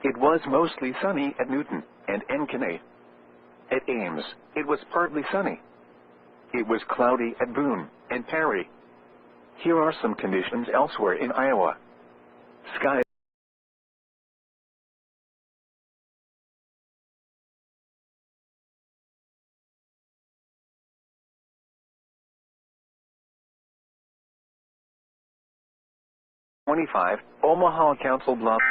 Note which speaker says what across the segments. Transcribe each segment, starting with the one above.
Speaker 1: It was mostly sunny at Newton and Encanay. At Ames, it was partly sunny. It was cloudy at Boone and Perry. Here are some conditions elsewhere in Iowa. Sky (25), Omaha Council Bluffs.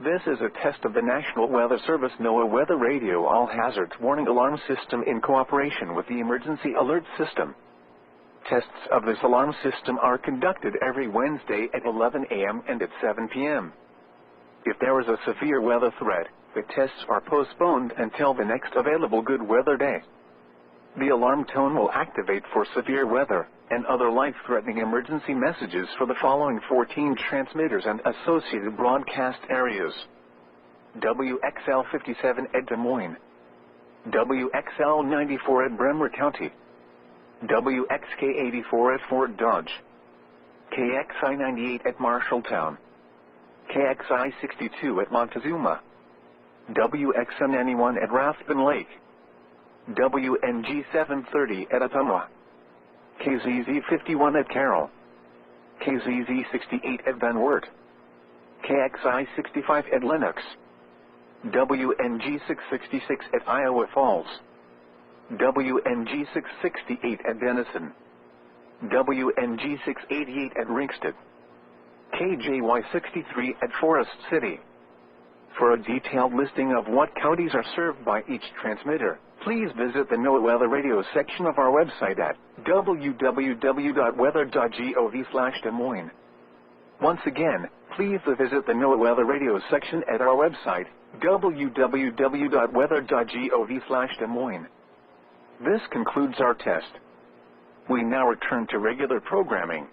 Speaker 1: This is a test of the National Weather Service NOAA Weather Radio All Hazards Warning Alarm System in cooperation with the Emergency Alert System. Tests of this alarm system are conducted every Wednesday at 11 a.m. and at 7 p.m. If there is a severe weather threat, the tests are postponed until the next available good weather day. The alarm tone will activate for severe weather and other life-threatening emergency messages for the following 14 transmitters and associated broadcast areas: WXL 57 at Des Moines, WXL 94 at Bremer County, WXK 84 at Fort Dodge, KXI 98 at Marshalltown, KXI 62 at Montezuma, WXM 91 at Rathbun Lake, WNG 730 at Ottumwa, KZZ 51 at Carroll, KZZ 68 at Van Wert, KXI 65 at Lenox, WNG 666 at Iowa Falls, WNG 668 at Denison, WNG 688 at Ringsted, KJY 63 at Forest City. For a detailed listing of what counties are served by each transmitter, please visit the NOAA Weather Radio section of our website at www.weather.gov/Des Moines. Once again, please visit the NOAA Weather Radio section at our website, www.weather.gov/Des Moines. This concludes our test. We now return to regular programming.